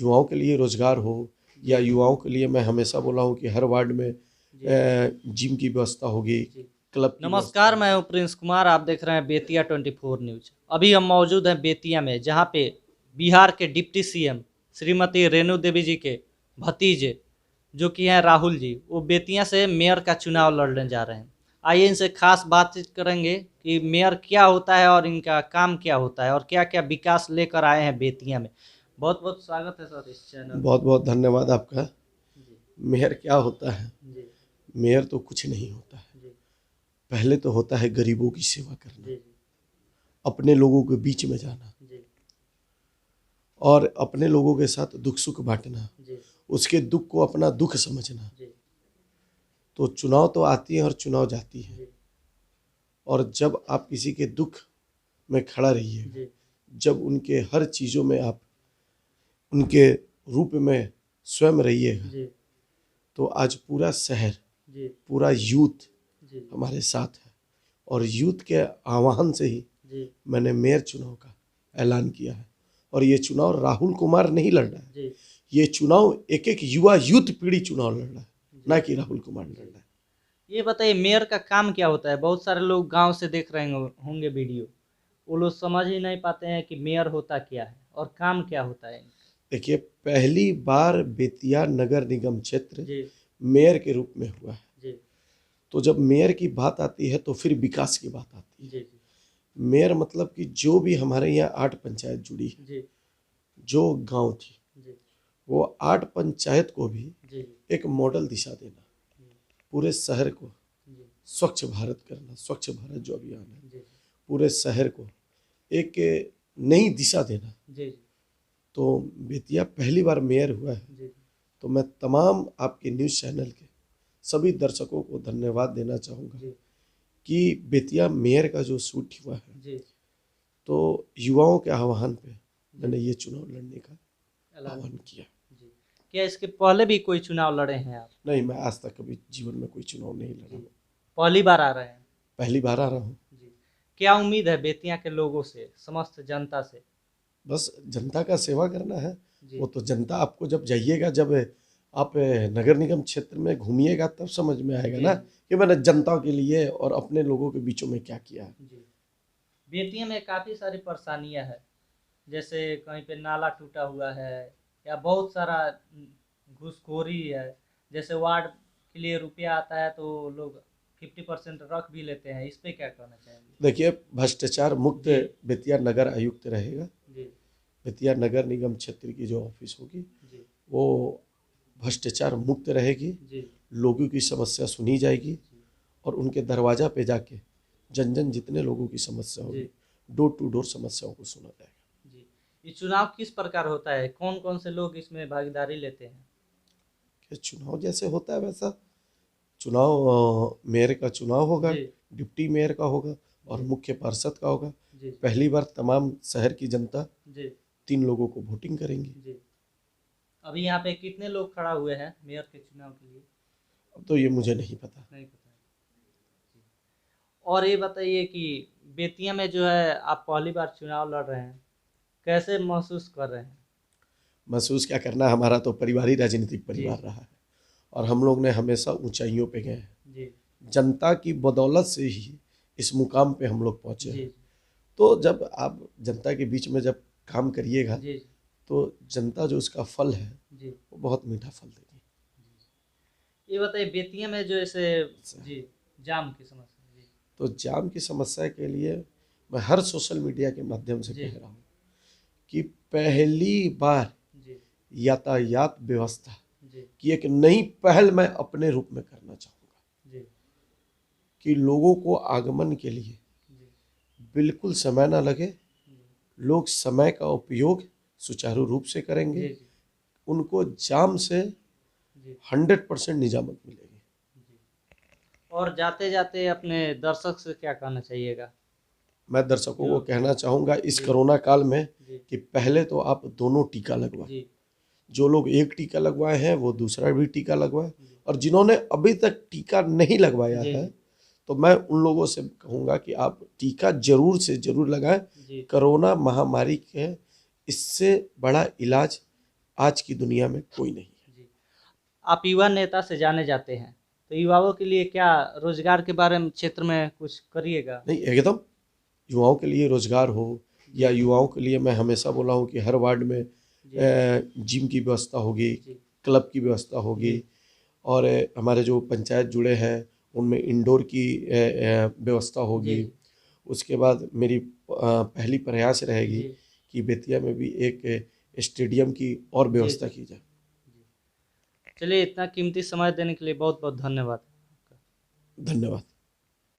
युवाओं के लिए रोजगार हो, या युवाओं के लिए मैं हमेशा बोला हूँ कि हर वार्ड में जिम की व्यवस्था होगी, क्लब की नमस्कार, मैं हूं प्रिंस कुमार। आप देख रहे हैं बेतिया 24 न्यूज। अभी हम मौजूद हैं बेतिया में, जहां पे बिहार के डिप्टी सीएम श्रीमती रेणु देवी जी के भतीजे जो कि हैं राहुल जी, वो बेतिया से मेयर का चुनाव लड़ने जा रहे हैं। आइए इनसे खास बातचीत करेंगे कि मेयर क्या होता है और इनका काम क्या होता है और क्या क्या विकास लेकर आए हैं बेतिया में। बहुत बहुत स्वागत है सर इस चैनल में। बहुत बहुत धन्यवाद आपका। जी मेयर क्या होता है? जी मेयर तो कुछ नहीं होता है। जी पहले तो होता है गरीबों की सेवा करना, जी अपने लोगों के बीच में जाना जी और अपने लोगों के साथ दुख सुख बांटना, जी उसके दुख को अपना दुख समझना। जी तो चुनाव तो आती है और चुनाव जाती है, जी और जब आप किसी के दुख में खड़ा रहिएगा, जी जब उनके हर चीज़ों में आप उनके रूप में स्वयं रहिएगा, जी तो आज पूरा शहर, जी पूरा यूथ जी हमारे साथ है। और यूथ के आह्वान से ही जी मैंने मेयर चुनाव का ऐलान किया है। और ये चुनाव राहुल कुमार नहीं लड़ रहा है, जी ये चुनाव एक एक युवा यूथ पीढ़ी चुनाव लड़ रहा है, ना कि राहुल कुमार लड़ रहा है। ये बताइए, मेयर का काम क्या होता है? बहुत सारे लोग गांव से देख रहे होंगे वीडियो, वो लोग समझ ही नहीं पाते हैं कि मेयर होता क्या है और काम क्या होता है। देखिए, पहली बार बेतिया नगर निगम क्षेत्र जी मेयर के रूप में हुआ है। जी तो जब मेयर की बात आती है तो फिर विकास की बात आती है। जी जी मेयर मतलब कि जो भी हमारे यहाँ 8 पंचायत जुड़ी है, जी जो गांव थी, जी वो 8 पंचायत को भी जी एक मॉडल दिशा देना, पूरे शहर को जी स्वच्छ भारत करना, स्वच्छ भारत जो अभियान है, जी पूरे शहर को एक नई दिशा देना। जी तो बेतिया पहली बार मेयर हुआ है। जी तो मैं तमाम आपके न्यूज़ चैनल के सभी दर्शकों को धन्यवाद देना चाहूँगा जी कि बेतिया मेयर का जो शूट हुआ है, जी तो युवाओं के आह्वान पे मैंने ये चुनाव लड़ने का आह्वान किया। जी। क्या इसके पहले भी कोई चुनाव लड़े हैं आप? नहीं, मैं आज तक कभी जीवन में कोई चुनाव नहीं लड़ा हूँ, पहली बार आ रहे हैं? पहली बार आ रहा हूँ। जी। क्या उम्मीद है बेतिया के लोगों से, समस्त जनता से? बस जनता का सेवा करना है। जी वो तो जनता आपको जब जाइएगा, जब आप नगर निगम क्षेत्र में घूमिएगा, तब समझ में आएगा जी ना कि मैंने जनता के लिए और अपने लोगों के बीचों में क्या किया है। जी। बेतिया में काफ़ी सारी परेशानियां हैं, जैसे कहीं पे नाला टूटा हुआ है या बहुत सारा घूसखोरी है। जैसे वार्ड के लिए रुपया आता है तो लोग 50% रख भी लेते हैं। इस पे क्या कहना चाहेंगे? देखिए, भ्रष्टाचार मुक्त जी बेतिया नगर आयुक्त रहेगा। जी बेतिया नगर निगम क्षेत्र की जो ऑफिस होगी, जी वो भ्रष्टाचार मुक्त रहेगी। जी लोगों की समस्या सुनी जाएगी जी और उनके दरवाजा पे जाके जन जन जितने लोगों की समस्या जी होगी, डोर टू डोर समस्याओं को सुना जाएगा। जी। ये चुनाव किस प्रकार होता है? कौन कौन से लोग इसमें भागीदारी लेते हैं? कि चुनाव जैसे होता है वैसा चुनाव, मेयर का चुनाव होगा, जी डिप्टी मेयर का होगा और जी मुख्य पार्षद का होगा। जी पहली बार तमाम शहर की जनता जी 3 लोगों को वोटिंग करेंगी। जी। अभी यहाँ पे कितने लोग खड़ा हुए हैं मेयर के चुनाव के लिए? अब तो ये मुझे नहीं पता। नहीं पता है। जी। और ये बताइए कि बेतिया में जो है आप पहली बार चुनाव लड़ रहे हैं, कैसे महसूस कर रहे हैं? महसूस क्या करना, हमारा तो परिवार ही राजनीतिक जी परिवार रहा है और हम लोग ने हमेशा ऊंचाइयों पे गए हैं। जी जनता की बदौलत से ही इस मुकाम पे हम लोग पहुंचे जी हैं। तो जब आप जनता के बीच में जब काम करिएगा, जी तो जनता जो उसका फल है, जी। वो बहुत मीठा फल देगी। ये बताइए बेतिया में जो ऐसे जी जाम की समस्या। जी तो जाम की समस्या के लिए मैं हर सोशल मीडिया के माध्यम से जी कह रहा हूँ कि पहली बार जी यातायात व्यवस्था जी की एक नई पहल मैं अपने रूप में करना चाहूँगा जी कि लोगों को आगमन के लिए जी बिल्कुल समय ना लगे, लोग समय का उपयोग सुचारू रूप से जी करेंगे, जी उनको जाम से जी 100% निजामत मिलेगी। जी। और जाते जाते अपने दर्शक से क्या कहना चाहिएगा? मैं दर्शकों को जो कहना चाहूँगा इस जी कोरोना काल में जी कि पहले तो आप दोनों टीका लगवाएं। जी जो लोग एक टीका लगवाए हैं वो दूसरा भी टीका लगवाएं, जी और जिन्होंने अभी तक टीका नहीं लगवाया जी है, तो मैं उन लोगों से कहूँगा कि आप टीका जरूर से जरूर लगाएं। जी कोरोना महामारी के इससे बड़ा इलाज आज की दुनिया में कोई नहीं है। जी। आप युवा नेता से जाने जाते हैं, तो युवाओं के लिए क्या रोजगार के बारे में क्षेत्र में कुछ करिएगा? नहीं, एकदम युवाओं के लिए रोजगार हो, या युवाओं के लिए मैं हमेशा बोला हूँ कि हर वार्ड में जिम की व्यवस्था होगी, क्लब की व्यवस्था होगी, और हमारे जो पंचायत जुड़े हैं उनमें इंडोर की व्यवस्था होगी। उसके बाद मेरी पहली प्रयास रहेगी कि बेतिया में भी एक स्टेडियम की और व्यवस्था की जाए। चलिए, इतना कीमती समय देने के लिए बहुत बहुत धन्यवाद। धन्यवाद।